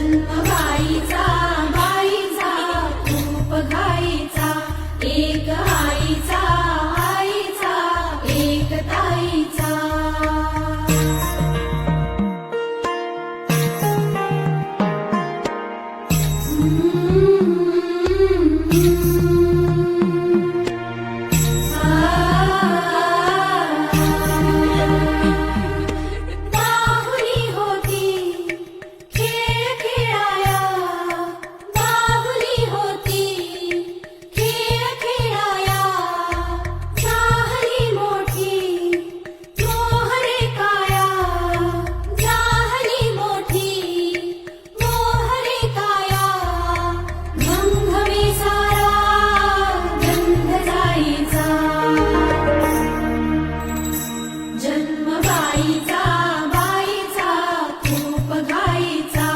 जन्मबाईचा बाईचा खूप घाईचा एक आईचा आईचा एक ताईचा जन्मबाईचा बाईचा खूप घाईचा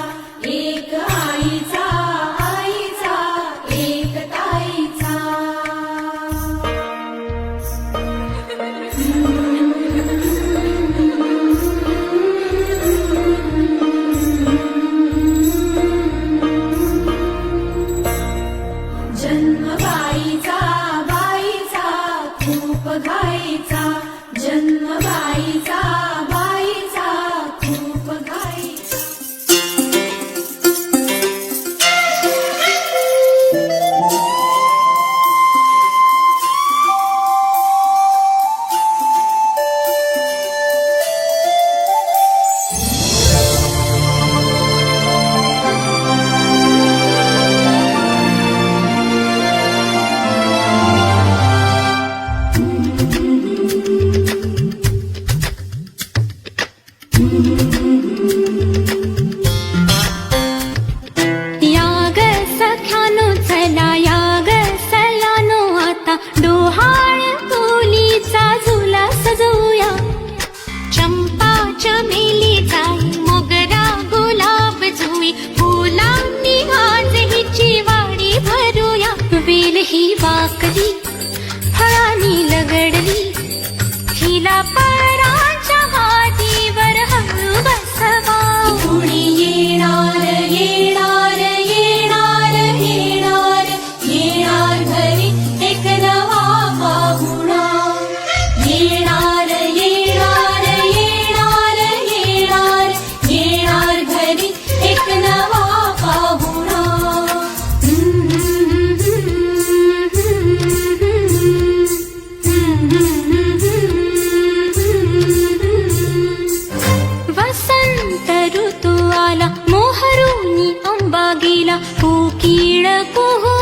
एक आईचा आईचा एक ताईचा जन्मबाईचा बाईचा खूप घाईचा जन्मबाईचा बाईचा खूप घाईचा याग सख्यानो चला याग सयानो आता डोहाळ कोलीचा झुला सजवूया चंपा चमेली जाई मोगरा गुलाब जुई फुलांनी आज हिची वाडी भरूया वेल ही वाकली फळांनी लगडली हिला पराच्या हातीवर हळू बसवा कुणी येणार येणार येणार येणार येणार घरी एक नवा पाहुणा येणार येणार येणार येणार येणार घरी एक नवा पाहुणा वसंत ऋतू आला मोहरुनी अंबा गेला कोकिळ कुहू